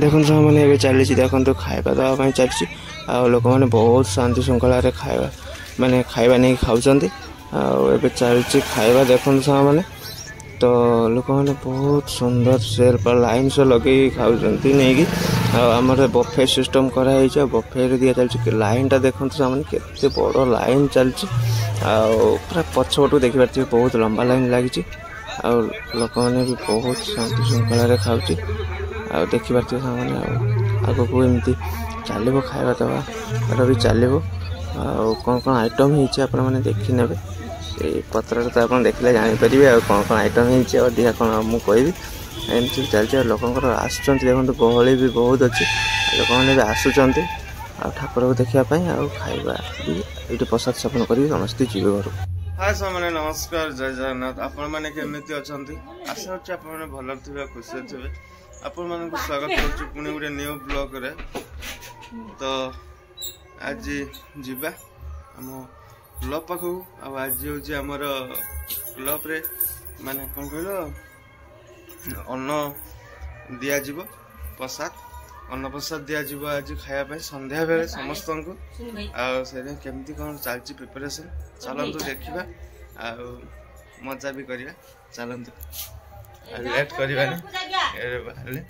ଦେଖନ୍ତୁ ସାଙ୍ଗମାନେ ଏବେ ଚାଲିଛି ଦେଖନ୍ତୁ ଖାଇବା ଦେବା ପାଇଁ ଚାଲିଛି ଆଉ ଲୋକମାନେ ବହୁତ ଶାନ୍ତି ଶୃଙ୍ଖଳାରେ ଖାଇବା ନେଇକି ଖାଉଛନ୍ତି ଆଉ ଏବେ ଚାଲିଛି ଖାଇବା ଦେଖନ୍ତୁ ସାଙ୍ଗମାନେ ତ ଲୋକମାନେ ବହୁତ ସୁନ୍ଦର ସେ ଲାଇନ୍ ସେ ଲଗେଇକି ଖାଉଛନ୍ତି ନେଇକି ଆଉ ଆମର ବଫେ ସିଷ୍ଟମ୍ କରାହେଇଛି ଆଉ ବଫେରେ ଦିଆ ଚାଲିଛି ଲାଇନ୍ଟା ଦେଖନ୍ତୁ ସାଙ୍ଗମାନେ କେତେ ବଡ଼ ଲାଇନ୍ ଚାଲିଛି ଆଉ ପୁରା ପଛପଟକୁ ଦେଖିପାରୁଥିବେ ବହୁତ ଲମ୍ବା ଲାଇନ୍ ଲାଗିଛି ଆଉ ଲୋକମାନେ ବି ବହୁତ ଶାନ୍ତି ଶୃଙ୍ଖଳାରେ ଖାଉଛି ଆଉ ଦେଖିପାରୁଥିବେ ସାଙ୍ଗମାନେ ଆଉ ଆଗକୁ ଏମିତି ଚାଲିବ ଖାଇବା ଦେବା ବି ଚାଲିବ ଆଉ କ'ଣ କ'ଣ ଆଇଟମ୍ ହେଇଛି ଆପଣମାନେ ଦେଖିନେବେ ସେଇ ପତ୍ରରେ ତ ଆପଣ ଦେଖିଲେ ଜାଣିପାରିବେ ଆଉ କ'ଣ କ'ଣ ଆଇଟମ୍ ହେଇଛି ଆଉ ଅଧିକା କ'ଣ ମୁଁ କହିବି ଏମିତି ଚାଲିଛି ଆଉ ଲୋକଙ୍କର ଆସୁଛନ୍ତି ଦେଖନ୍ତୁ ଗହଳି ବି ବହୁତ ଅଛି ଲୋକମାନେ ବି ଆସୁଛନ୍ତି ଆଉ ଠାକୁରକୁ ଦେଖିବା ପାଇଁ ଆଉ ଖାଇବା ବି ଏଇଠି ପ୍ରସାଦ ସେବନ କରିକି ସମସ୍ତେ ଯିବେ ଘରକୁ। ହାଏ ସାଙ୍ଗମାନେ ନମସ୍କାର ଜୟ ଜଗନ୍ନାଥ। ଆପଣମାନେ କେମିତି ଅଛନ୍ତି? ଆଶା କରୁଛି ଆପଣମାନେ ଭଲରେ ଥିବେ ଖୁସିରେ ଥିବେ। ଆପଣମାନଙ୍କୁ ସ୍ୱାଗତ କରୁଛୁ ପୁଣି ଗୋଟେ ନ୍ୟୁ ବ୍ଲଗ୍ରେ। ତ ଆଜି ଯିବା ଆମ କ୍ଲବ୍ ପାଖକୁ ଆଉ ଆଜି ହେଉଛି ଆମର କ୍ଲବ୍ରେ ମାନେ କ'ଣ କହିଲ ଅନ୍ନ ଦିଆଯିବ ପ୍ରସାଦ ଅନ୍ନପ୍ରସାଦ ଦିଆଯିବ ଆଜି ଖାଇବା ପାଇଁ ସନ୍ଧ୍ୟାବେଳେ ସମସ୍ତଙ୍କୁ ଆଉ ସେଇଥିପାଇଁ କେମିତି କ'ଣ ଚାଲିଛି ପ୍ରିପାରେସନ୍ ଚାଲନ୍ତୁ ଦେଖିବା ଆଉ ମଜା ବି କରିବା ଚାଲନ୍ତୁ ଆଉ ଲେଟ୍ କରିବାନି ବାହାରିଲେ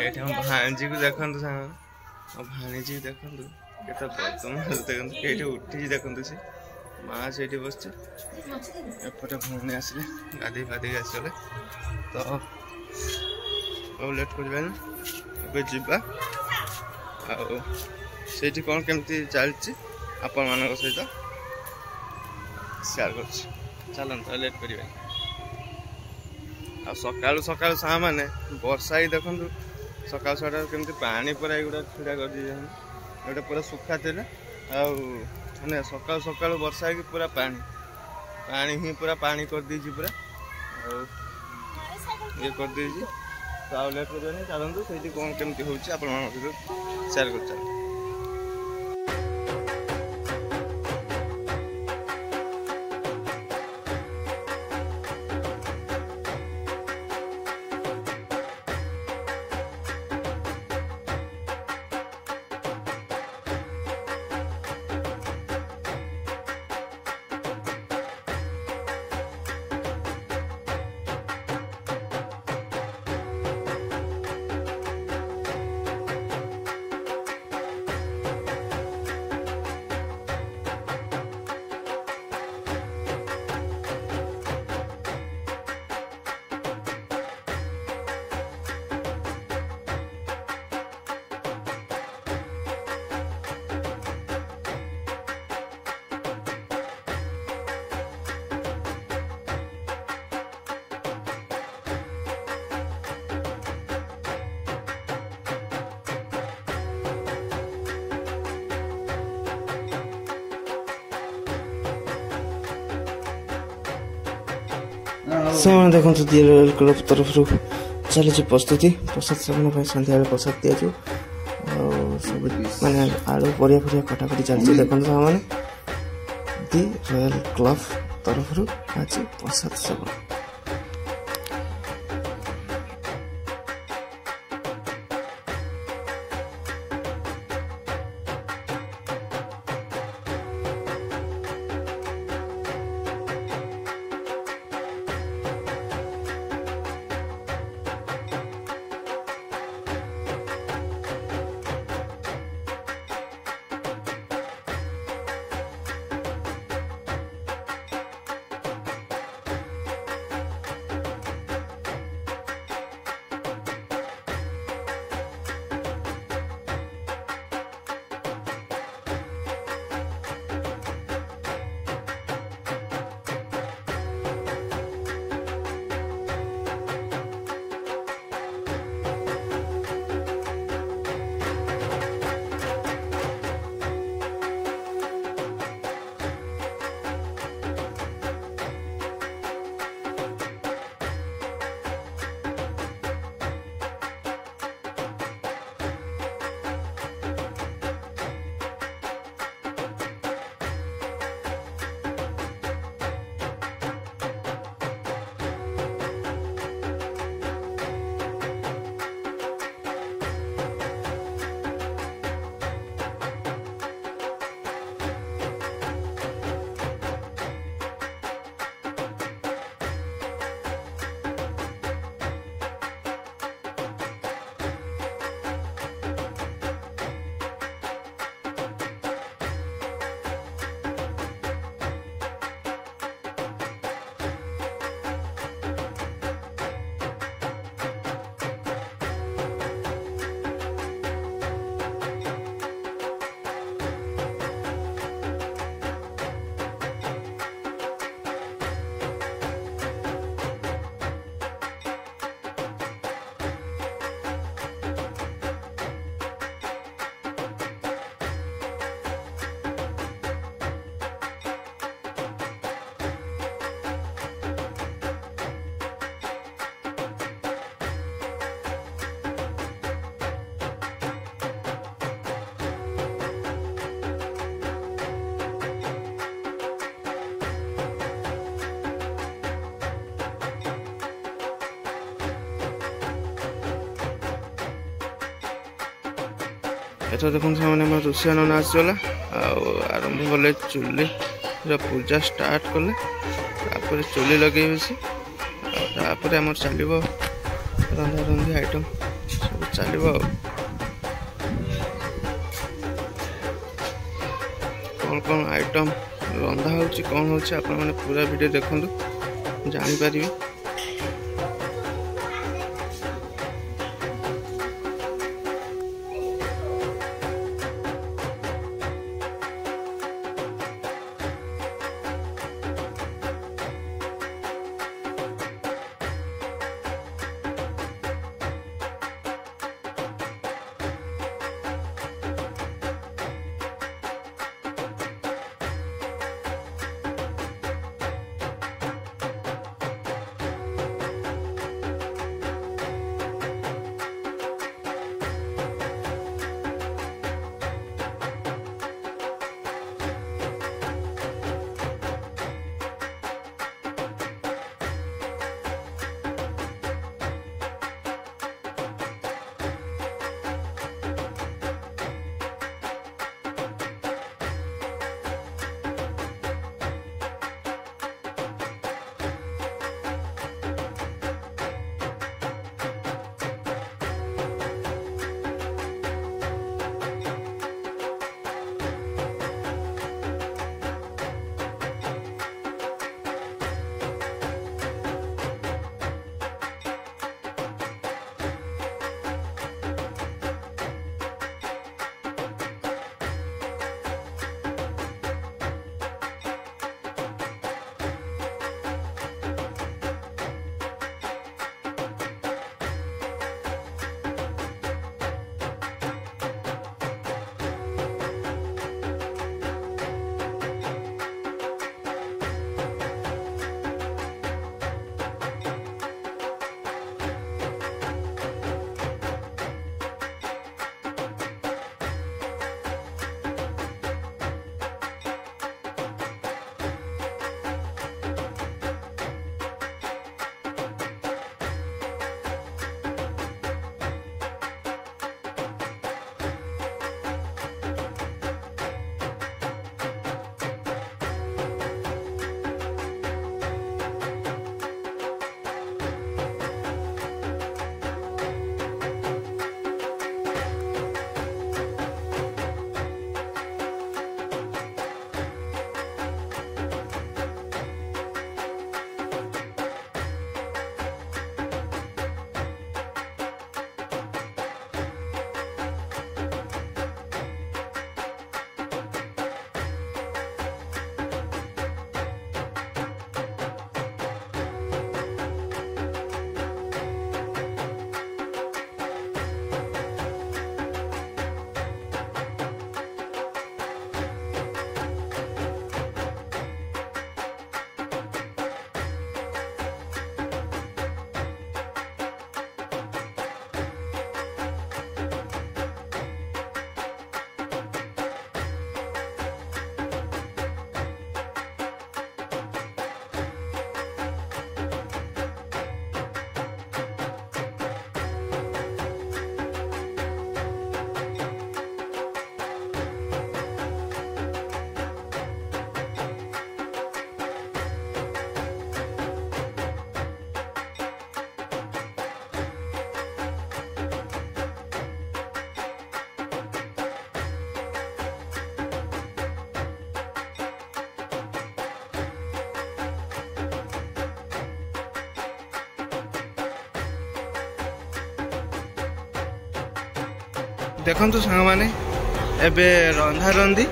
ଏଇଠି ଆମ ଭାଣିଜୀକୁ ଦେଖନ୍ତୁ ସାଙ୍ଗମାନେ ଆଉ ଭାଣିଜୀ ଦେଖନ୍ତୁ କେତେ ଦେଖନ୍ତୁ ଏଇଠି ଉଠିଛି ଦେଖନ୍ତୁ ସେ ମା ସେଇଠି ବସିଛି ଏପଟେ ଭଉଣୀ ଆସିଲେ ଗାଧେଇ ପାଧେଇକି ଆସିଗଲେ ତ ଆଉ ଲେଟ୍ କରିବାନି ଏବେ ଯିବା ଆଉ ସେଇଠି କ'ଣ କେମିତି ଚାଲିଛି ଆପଣମାନଙ୍କ ସହିତ ସେୟାର କରୁଛି ଚାଲନ୍ତୁ ଆଉ ଲେଟ୍ କରିବାନି। ଆଉ ସକାଳୁ ସକାଳୁ ସାଙ୍ଗମାନେ ବର୍ଷା ହିଁ ଦେଖନ୍ତୁ ସକାଳୁ ସକାଳୁ କେମିତି ପାଣି ପୁରା ଏଗୁଡ଼ା ଛିଡ଼ା କରିଦେଇଛନ୍ତି ଏଗୁଡ଼ା ପୁରା ଶୁଖା ଥିଲା ଆଉ ମାନେ ସକାଳୁ ସକାଳୁ ବର୍ଷା ହେଇକି ପୁରା ପାଣି ହିଁ ପୁରା ପାଣି କରିଦେଇଛି ପୁରା ଆଉ ଇଏ କରିଦେଇଛି ତ ଆଉ ଲେଟ୍ କରିବାନି ଚାଲନ୍ତୁ ସେଇଠି କ'ଣ କେମିତି ହେଉଛି ଆପଣମାନଙ୍କ ସହିତ ସେୟାର କରୁଛି। ସେମାନେ ଦେଖନ୍ତୁ DLL କ୍ଲବ୍ ତରଫରୁ ଚାଲିଛି ପ୍ରସ୍ତୁତି ପ୍ରସାଦ ସେବନ ପାଇଁ ସନ୍ଧ୍ୟାବେଳେ ପ୍ରସାଦ ଦିଆଯିବ ଆଉ ସବୁ ମାନେ ଆଳୁ ପରିବା କଟାକଟି ଚାଲିଛି ଦେଖନ୍ତୁ ସେମାନେ DLL କ୍ଲବ୍ ତରଫରୁ ଆଜି ପ୍ରସାଦ ସେବନ। ଏଥର ଦେଖନ୍ତୁ ସେମାନେ ଆମର ରୋଷେଇଆ ନନା ଆସିଗଲା ଆଉ ଆରମ୍ଭ କଲେ ଚୁଲି ପୂଜା ଷ୍ଟାର୍ଟ କଲେ ତାପରେ ଚୁଲି ଲଗେଇବେ ସେ ଆଉ ତାପରେ ଆମର ଚାଲିବ ରନ୍ଧାରନ୍ଧି ଆଇଟମ୍ ସବୁ ଚାଲିବ ଆଉ କ'ଣ ଆଇଟମ୍ ରନ୍ଧା ହେଉଛି କ'ଣ ହେଉଛି ଆପଣମାନେ ପୁରା ଭିଡ଼ିଓ ଦେଖନ୍ତୁ ଜାଣିପାରିବେ। देखंतु सांग माने एबे रंधा रंधी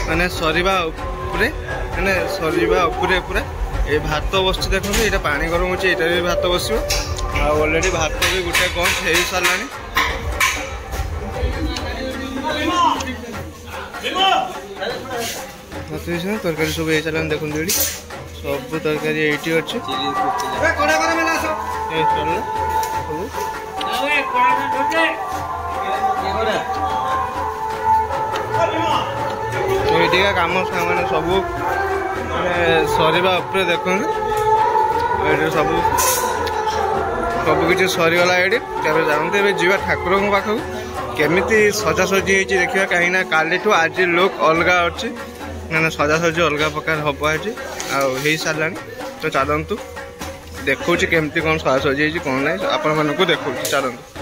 माने सरीबा उपरे माने सरीबा उपरे पूरा ए भात बसछि देखंतु एटा पानी गरम होछि एटा भी भात बसियो आ ऑलरेडी भात भी गुटे गंज हेई सारलानी तरकारी सब हेई सारलानी देखंतु एडी सब तरकारी एटी अछि ए कोडा करे में आसो ए चल सब ए कोडा से तो ये कम मैंने सब सरीबा उपरे देखो सब सब किसी सरीगला ये जानते जी ठाकुर पाखक केमिति सजासजी होती देखा कहीं काली आज लुक अलग अच्छी मैंने सजासजी अलग प्रकार हम आज हो सारा तो चलतु देखा केमती कौन सजासजी कौन ना आपण मानक देखा चलतु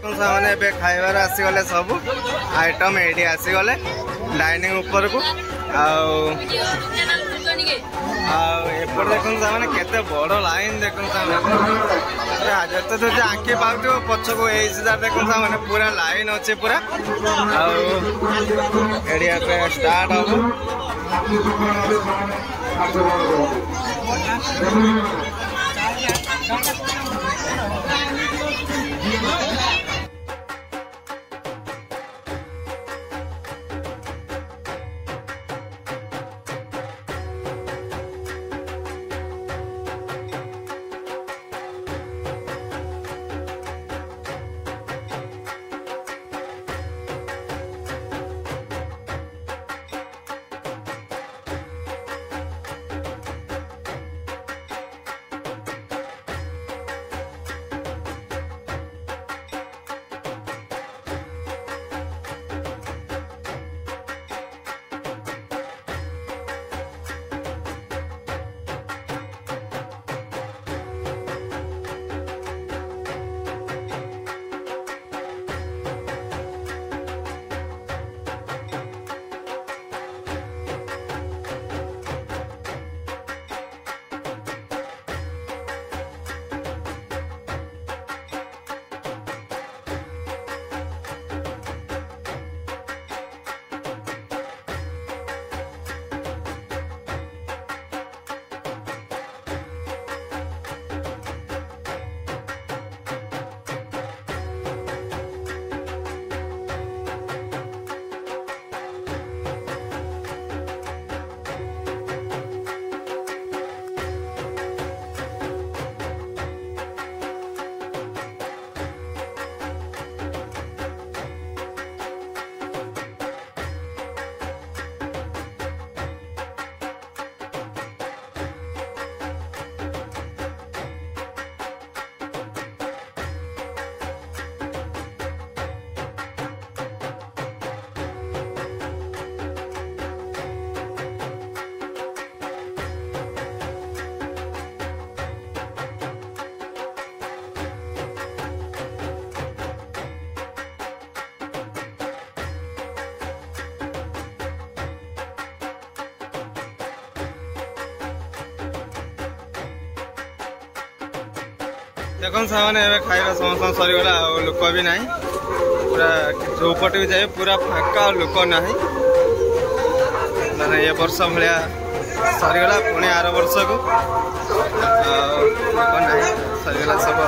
मैंने खाइबार आसीगले सब आइटम ये आसीगले डाइनिंग ऊपर को एपट देखो मैंने केते बड़ लाइन देखो जो तो आंखी पाऊथ पछ को देखो मैंने पूरा लाइन अच्छे पूरा एरिया स्टार्ट हम देखो सामने खाଇବା समस्त सरीगला लोक भी ना पूरा चौपट भी जाए पूरा फाँका लोक ना मैंने ये वर्ष भाया सरीगला पुणी आर वर्ष को लोक ना सरीगला सब